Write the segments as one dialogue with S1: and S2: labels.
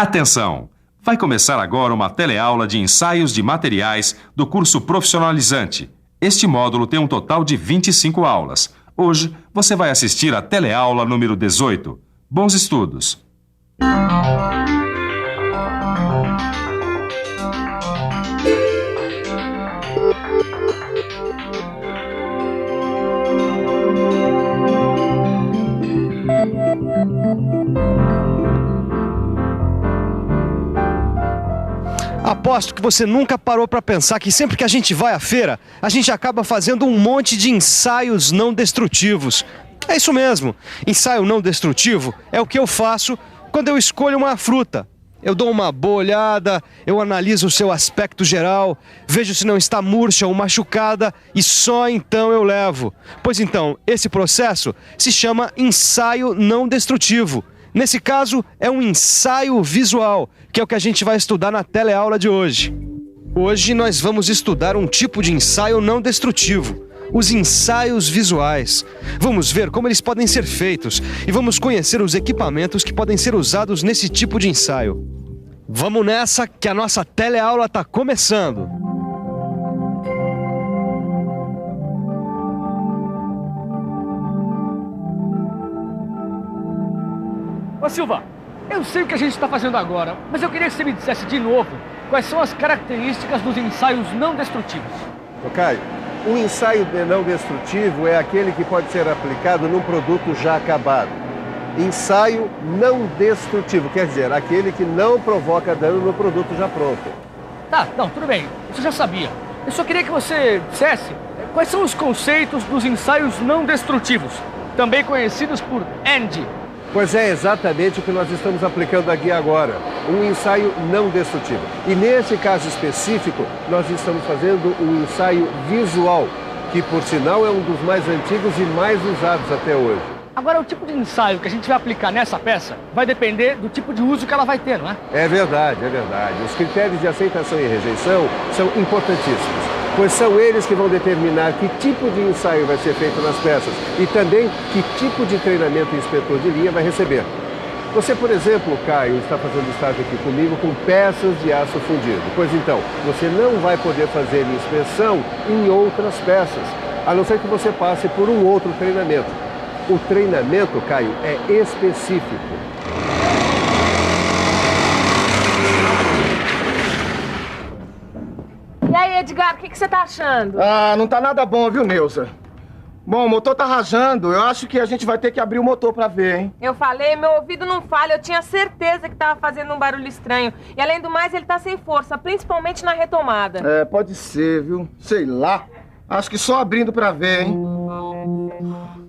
S1: Atenção! Vai começar agora uma teleaula de ensaios de materiais do curso profissionalizante. Este módulo tem um total de 25 aulas. Hoje, você vai assistir à teleaula número 18. Bons estudos!
S2: Aposto que você nunca parou para pensar que sempre que a gente vai à feira, a gente acaba fazendo um monte de ensaios não destrutivos. É isso mesmo, ensaio não destrutivo é o que eu faço quando eu escolho uma fruta. Eu dou uma boa olhada, eu analiso o seu aspecto geral, vejo se não está murcha ou machucada e só então eu levo. Pois então, esse processo se chama ensaio não destrutivo. Nesse caso, é um ensaio visual, que é o que a gente vai estudar na teleaula de hoje. Hoje nós vamos estudar um tipo de ensaio não destrutivo, os ensaios visuais. Vamos ver como eles podem ser feitos e vamos conhecer os equipamentos que podem ser usados nesse tipo de ensaio. Vamos nessa que a nossa teleaula está começando!
S3: Ô Silva, eu sei o que a gente está fazendo agora, mas eu queria que você me dissesse de novo quais são as características dos ensaios não destrutivos.
S4: Ô Caio, um ensaio não destrutivo é aquele que pode ser aplicado num produto já acabado. Ensaio não destrutivo, quer dizer, aquele que não provoca dano no produto já pronto.
S3: Tá, não, tudo bem, isso eu já sabia. Eu só queria que você dissesse quais são os conceitos dos ensaios não destrutivos, também conhecidos por END.
S4: Pois é exatamente o que nós estamos aplicando aqui agora, um ensaio não destrutivo. E nesse caso específico, nós estamos fazendo um ensaio visual, que por sinal é um dos mais antigos e mais usados até hoje.
S3: Agora, o tipo de ensaio que a gente vai aplicar nessa peça vai depender do tipo de uso que ela vai ter, não é?
S4: É verdade, é verdade. Os critérios de aceitação e rejeição são importantíssimos, pois são eles que vão determinar que tipo de ensaio vai ser feito nas peças e também que tipo de treinamento o inspetor de linha vai receber. Você, por exemplo, Caio, está fazendo estágio aqui comigo com peças de aço fundido. Pois então, você não vai poder fazer inspeção em outras peças, a não ser que você passe por um outro treinamento. O treinamento, Caio, é específico.
S5: E aí, Edgar, o que você tá achando?
S6: Ah, não tá nada bom, viu, Neuza? Bom, o motor tá rajando. Eu acho que a gente vai ter que abrir o motor pra ver, hein?
S5: Eu falei, meu ouvido não falha. Eu tinha certeza que tava fazendo um barulho estranho. E além do mais, ele tá sem força, principalmente na retomada.
S6: É, pode ser, viu? Sei lá. Acho que só abrindo pra ver, hein?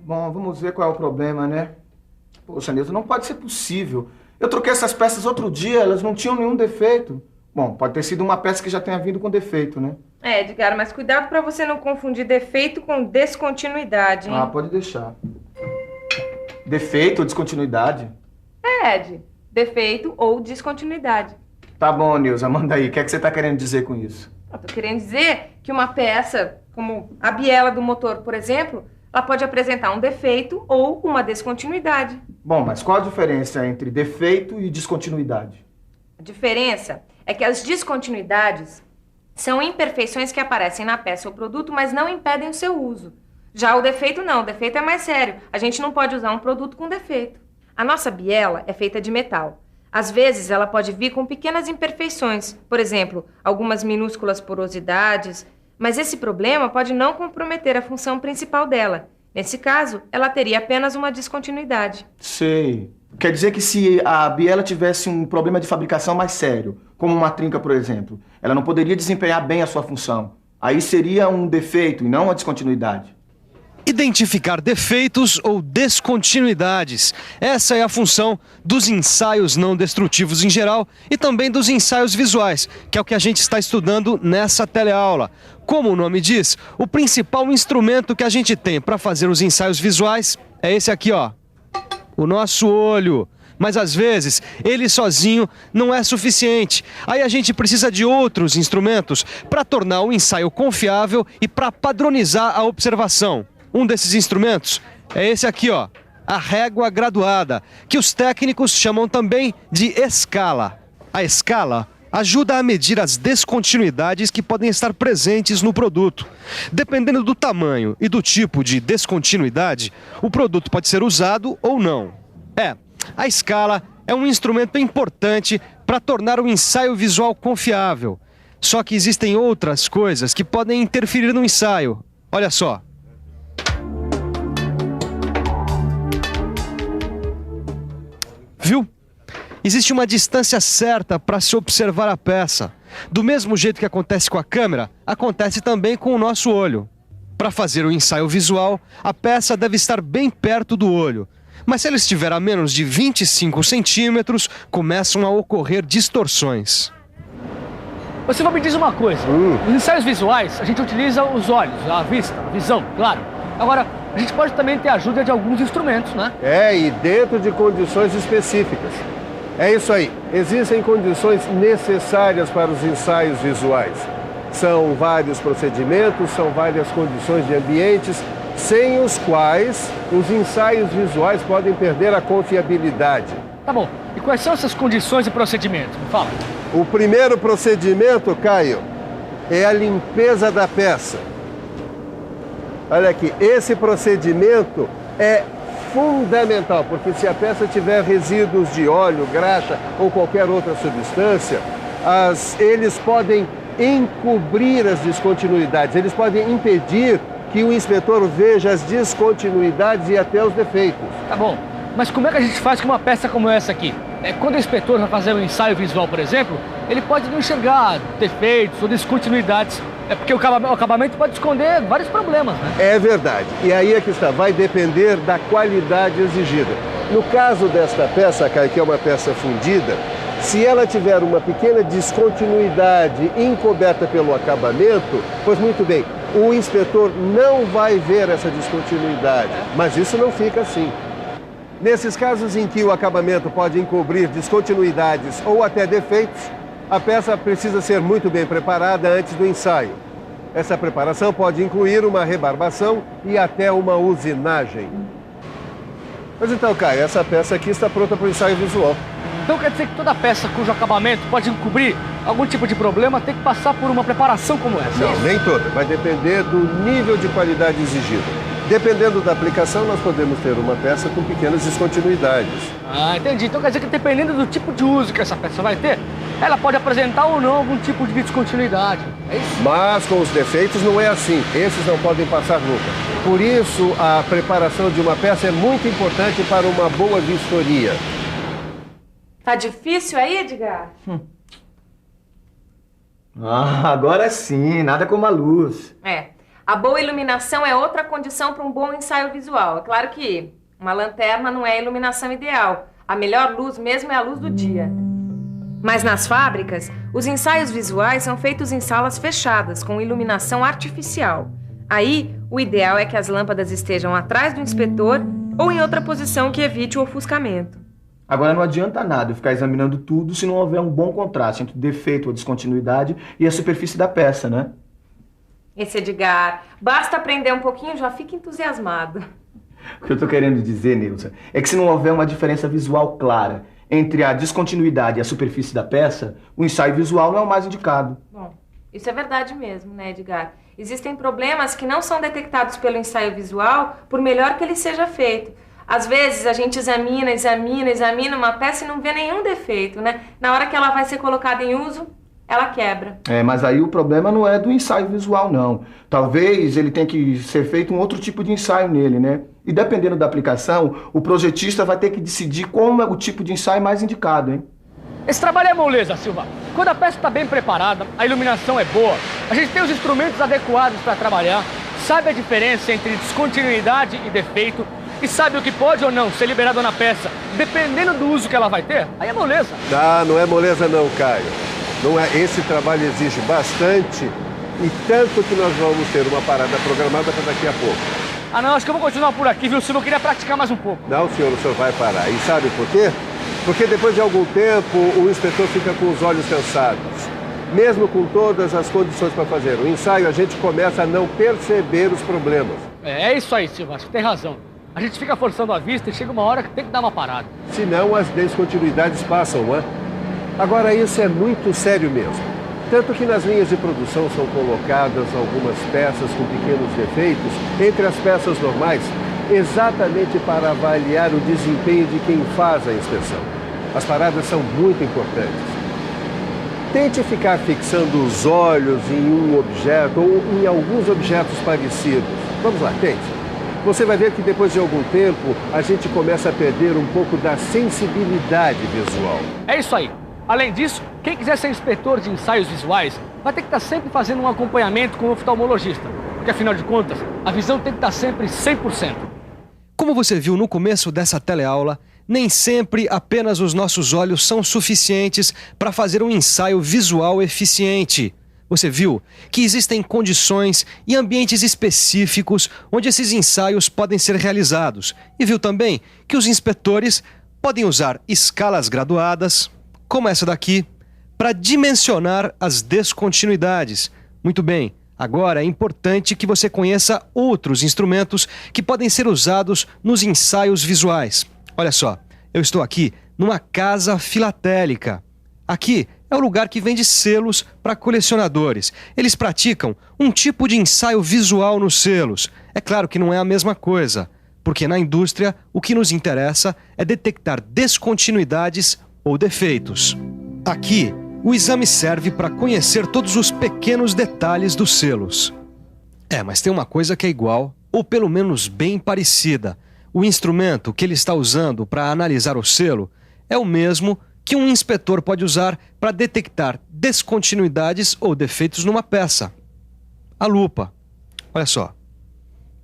S6: Bom, vamos ver qual é o problema, né? Poxa, Neuza, não pode ser possível. Eu troquei essas peças outro dia, elas não tinham nenhum defeito. Bom, pode ter sido uma peça que já tenha vindo com defeito, né?
S5: É, Edgar, mas cuidado pra você não confundir defeito com descontinuidade, hein?
S6: Ah, pode deixar. Defeito ou descontinuidade?
S5: É, Ed. Defeito ou descontinuidade.
S6: Tá bom, Neuza, manda aí. O que é que você tá querendo dizer com isso?
S5: Eu tô querendo dizer que uma peça, como a biela do motor, por exemplo, ela pode apresentar um defeito ou uma descontinuidade.
S6: Bom, mas qual a diferença entre defeito e descontinuidade?
S5: A diferença é que as descontinuidades são imperfeições que aparecem na peça ou produto, mas não impedem o seu uso. Já o defeito não, o defeito é mais sério. A gente não pode usar um produto com defeito. A nossa biela é feita de metal. Às vezes ela pode vir com pequenas imperfeições, por exemplo, algumas minúsculas porosidades, mas esse problema pode não comprometer a função principal dela. Nesse caso, ela teria apenas uma descontinuidade.
S6: Sei. Quer dizer que se a biela tivesse um problema de fabricação mais sério, como uma trinca, por exemplo, ela não poderia desempenhar bem a sua função. Aí seria um defeito e não uma descontinuidade.
S2: Identificar defeitos ou descontinuidades. Essa é a função dos ensaios não destrutivos em geral e também dos ensaios visuais, que é o que a gente está estudando nessa teleaula. Como o nome diz, o principal instrumento que a gente tem para fazer os ensaios visuais é esse aqui, ó, o nosso olho. Mas às vezes ele sozinho não é suficiente. Aí a gente precisa de outros instrumentos para tornar o ensaio confiável e para padronizar a observação. Um desses instrumentos é esse aqui, ó, a régua graduada, que os técnicos chamam também de escala. A escala ajuda a medir as descontinuidades que podem estar presentes no produto. Dependendo do tamanho e do tipo de descontinuidade, o produto pode ser usado ou não. A escala é um instrumento importante para tornar o ensaio visual confiável. Só que existem outras coisas que podem interferir no ensaio. Olha só. Viu? Existe uma distância certa para se observar a peça. Do mesmo jeito que acontece com a câmera, acontece também com o nosso olho. Para fazer o ensaio visual, a peça deve estar bem perto do olho. Mas se ela estiver a menos de 25 centímetros, começam a ocorrer distorções.
S3: Você me diz uma coisa, nos ensaios visuais a gente utiliza os olhos, a vista, a visão, claro. Agora, a gente pode também ter a ajuda de alguns instrumentos, né?
S4: E dentro de condições específicas. É isso aí. Existem condições necessárias para os ensaios visuais. São vários procedimentos, são várias condições de ambientes, sem os quais os ensaios visuais podem perder a confiabilidade.
S3: Tá bom. E quais são essas condições e procedimentos? Me fala.
S4: O primeiro procedimento, Caio, é a limpeza da peça. Olha aqui, esse procedimento é fundamental, porque se a peça tiver resíduos de óleo, graxa ou qualquer outra substância, eles podem encobrir as descontinuidades, eles podem impedir que o inspetor veja as descontinuidades e até os defeitos.
S3: Tá bom, mas como é que a gente faz com uma peça como essa aqui? Quando o inspetor vai fazer um ensaio visual, por exemplo, ele pode não enxergar defeitos ou descontinuidades. Porque o acabamento pode esconder vários problemas, né?
S4: É verdade. E aí é que está, vai depender da qualidade exigida. No caso desta peça, Caio, que é uma peça fundida, se ela tiver uma pequena descontinuidade encoberta pelo acabamento, pois muito bem, o inspetor não vai ver essa descontinuidade, mas isso não fica assim. Nesses casos em que o acabamento pode encobrir descontinuidades ou até defeitos, a peça precisa ser muito bem preparada antes do ensaio. Essa preparação pode incluir uma rebarbação e até uma usinagem. Mas então, Caio, essa peça aqui está pronta para o ensaio visual.
S3: Então quer dizer que toda peça cujo acabamento pode encobrir algum tipo de problema tem que passar por uma preparação como essa?
S4: Não, nem toda. Vai depender do nível de qualidade exigido. Dependendo da aplicação, nós podemos ter uma peça com pequenas descontinuidades.
S3: Entendi. Então quer dizer que dependendo do tipo de uso que essa peça vai ter, ela pode apresentar ou não algum tipo de descontinuidade. É isso?
S4: Mas com os defeitos não é assim. Esses não podem passar nunca. Por isso, a preparação de uma peça é muito importante para uma boa vistoria.
S5: Tá difícil aí, Edgar?
S6: Agora sim, nada como a luz.
S5: A boa iluminação é outra condição para um bom ensaio visual. É claro que uma lanterna não é a iluminação ideal. A melhor luz mesmo é a luz do dia. Mas nas fábricas, os ensaios visuais são feitos em salas fechadas, com iluminação artificial. Aí, o ideal é que as lâmpadas estejam atrás do inspetor ou em outra posição que evite o ofuscamento.
S6: Agora não adianta nada eu ficar examinando tudo se não houver um bom contraste entre o defeito ou descontinuidade e a superfície da peça, né?
S5: Esse Edgar, basta aprender um pouquinho, já fica entusiasmado.
S6: O que eu tô querendo dizer, Nilza, é que se não houver uma diferença visual clara entre a descontinuidade e a superfície da peça, o ensaio visual não é o mais indicado.
S5: Bom, isso é verdade mesmo, né, Edgar? Existem problemas que não são detectados pelo ensaio visual, por melhor que ele seja feito. Às vezes a gente examina uma peça e não vê nenhum defeito, né? Na hora que ela vai ser colocada em uso, ela quebra.
S6: Mas aí o problema não é do ensaio visual, não. Talvez ele tenha que ser feito um outro tipo de ensaio nele, né? E dependendo da aplicação, o projetista vai ter que decidir qual é o tipo de ensaio mais indicado, hein?
S3: Esse trabalho é moleza, Silva. Quando a peça está bem preparada, a iluminação é boa, a gente tem os instrumentos adequados para trabalhar, sabe a diferença entre descontinuidade e defeito, e sabe o que pode ou não ser liberado na peça, dependendo do uso que ela vai ter, aí é moleza.
S4: Não é moleza não, Caio. Não é, esse trabalho exige bastante e tanto que nós vamos ter uma parada programada para daqui a pouco.
S3: Não, acho que eu vou continuar por aqui, viu, Silva? Eu queria praticar mais um pouco.
S4: Não, senhor, o senhor vai parar. E sabe por quê? Porque depois de algum tempo o inspetor fica com os olhos cansados. Mesmo com todas as condições para fazer o ensaio, a gente começa a não perceber os problemas.
S3: É isso aí, Silva, acho que tem razão. A gente fica forçando a vista e chega uma hora que tem que dar uma parada.
S4: Senão as descontinuidades passam, não é? Agora, isso é muito sério mesmo. Tanto que nas linhas de produção são colocadas algumas peças com pequenos defeitos entre as peças normais, exatamente para avaliar o desempenho de quem faz a inspeção. As paradas são muito importantes. Tente ficar fixando os olhos em um objeto ou em alguns objetos parecidos. Vamos lá, tente. Você vai ver que depois de algum tempo, a gente começa a perder um pouco da sensibilidade visual.
S3: É isso aí. Além disso, quem quiser ser inspetor de ensaios visuais vai ter que estar sempre fazendo um acompanhamento com o oftalmologista, porque afinal de contas, a visão tem que estar sempre 100%.
S2: Como você viu no começo dessa teleaula, nem sempre apenas os nossos olhos são suficientes para fazer um ensaio visual eficiente. Você viu que existem condições e ambientes específicos onde esses ensaios podem ser realizados. E viu também que os inspetores podem usar escalas graduadas, como essa daqui, para dimensionar as descontinuidades. Muito bem, agora é importante que você conheça outros instrumentos que podem ser usados nos ensaios visuais. Olha só, eu estou aqui numa casa filatélica. Aqui é o lugar que vende selos para colecionadores. Eles praticam um tipo de ensaio visual nos selos. É claro que não é a mesma coisa, porque na indústria o que nos interessa é detectar descontinuidades ou defeitos. Aqui, o exame serve para conhecer todos os pequenos detalhes dos selos. Mas tem uma coisa que é igual, ou pelo menos bem parecida. O instrumento que ele está usando para analisar o selo é o mesmo que um inspetor pode usar para detectar descontinuidades ou defeitos numa peça. A lupa. Olha só.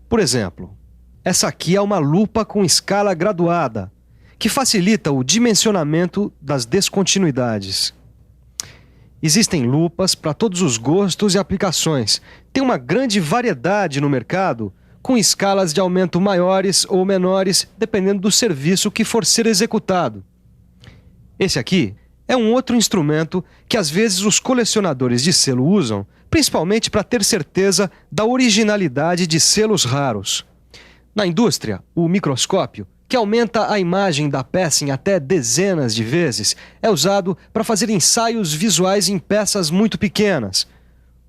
S2: Por exemplo, essa aqui é uma lupa com escala graduada, que facilita o dimensionamento das descontinuidades. Existem lupas para todos os gostos e aplicações. Tem uma grande variedade no mercado, com escalas de aumento maiores ou menores, dependendo do serviço que for ser executado. Esse aqui é um outro instrumento que às vezes os colecionadores de selo usam, principalmente para ter certeza da originalidade de selos raros. Na indústria, o microscópio, que aumenta a imagem da peça em até dezenas de vezes, é usado para fazer ensaios visuais em peças muito pequenas,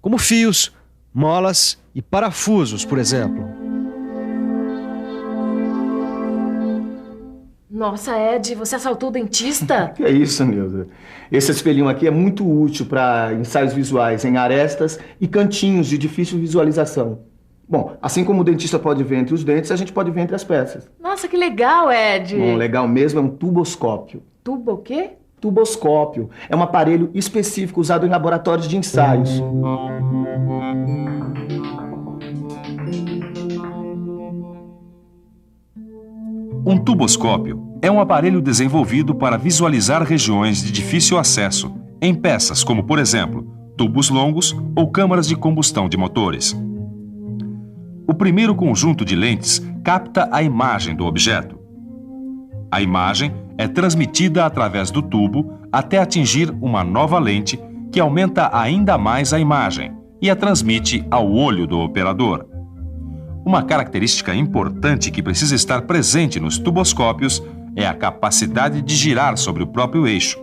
S2: como fios, molas e parafusos, por exemplo.
S7: Nossa, Ed, você assaltou o dentista?
S6: Que é isso, Nilda? Esse espelhinho aqui é muito útil para ensaios visuais em arestas e cantinhos de difícil visualização. Bom, assim como o dentista pode ver entre os dentes, a gente pode ver entre as peças.
S7: Nossa, que legal, Ed!
S6: Bom, legal mesmo é um tuboscópio.
S7: Tubo o quê?
S6: Tuboscópio é um aparelho específico usado em laboratórios de ensaios.
S1: Um tuboscópio é um aparelho desenvolvido para visualizar regiões de difícil acesso em peças como, por exemplo, tubos longos ou câmaras de combustão de motores. O primeiro conjunto de lentes capta a imagem do objeto. A imagem é transmitida através do tubo até atingir uma nova lente que aumenta ainda mais a imagem e a transmite ao olho do operador. Uma característica importante que precisa estar presente nos tuboscópios é a capacidade de girar sobre o próprio eixo.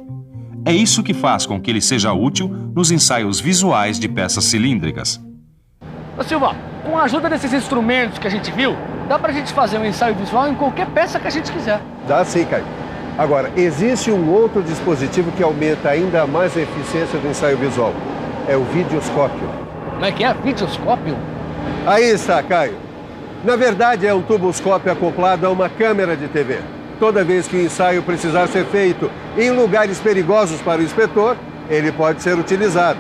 S1: É isso que faz com que ele seja útil nos ensaios visuais de peças cilíndricas.
S3: Ô Silva, com a ajuda desses instrumentos que a gente viu, dá pra gente fazer um ensaio visual em qualquer peça que a gente quiser.
S4: Dá sim, Caio. Agora, existe um outro dispositivo que aumenta ainda mais a eficiência do ensaio visual. É o videoscópio.
S3: Como é que é? Videoscópio?
S4: Aí está, Caio. Na verdade, é um tuboscópio acoplado a uma câmera de TV. Toda vez que o ensaio precisar ser feito em lugares perigosos para o inspetor, ele pode ser utilizado.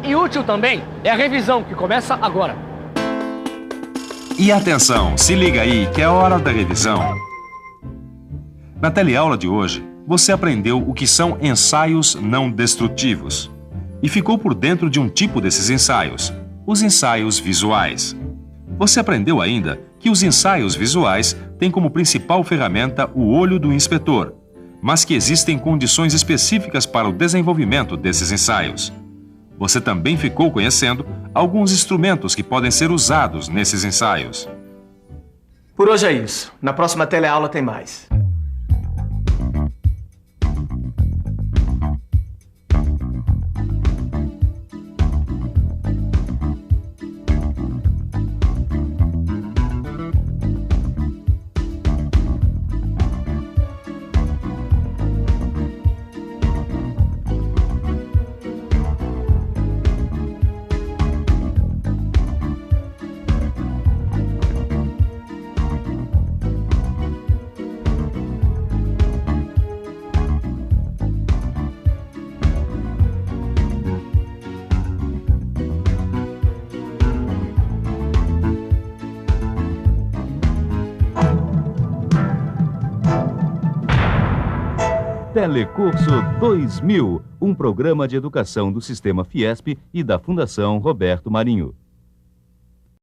S3: E útil também é a revisão, que começa agora.
S1: E atenção, se liga aí que é hora da revisão. Na teleaula de hoje, você aprendeu o que são ensaios não destrutivos e ficou por dentro de um tipo desses ensaios, os ensaios visuais. Você aprendeu ainda que os ensaios visuais têm como principal ferramenta o olho do inspetor, mas que existem condições específicas para o desenvolvimento desses ensaios. Você também ficou conhecendo alguns instrumentos que podem ser usados nesses ensaios.
S6: Por hoje é isso. Na próxima teleaula tem mais.
S8: Telecurso 2000, um programa de educação do Sistema Fiesp e da Fundação Roberto Marinho.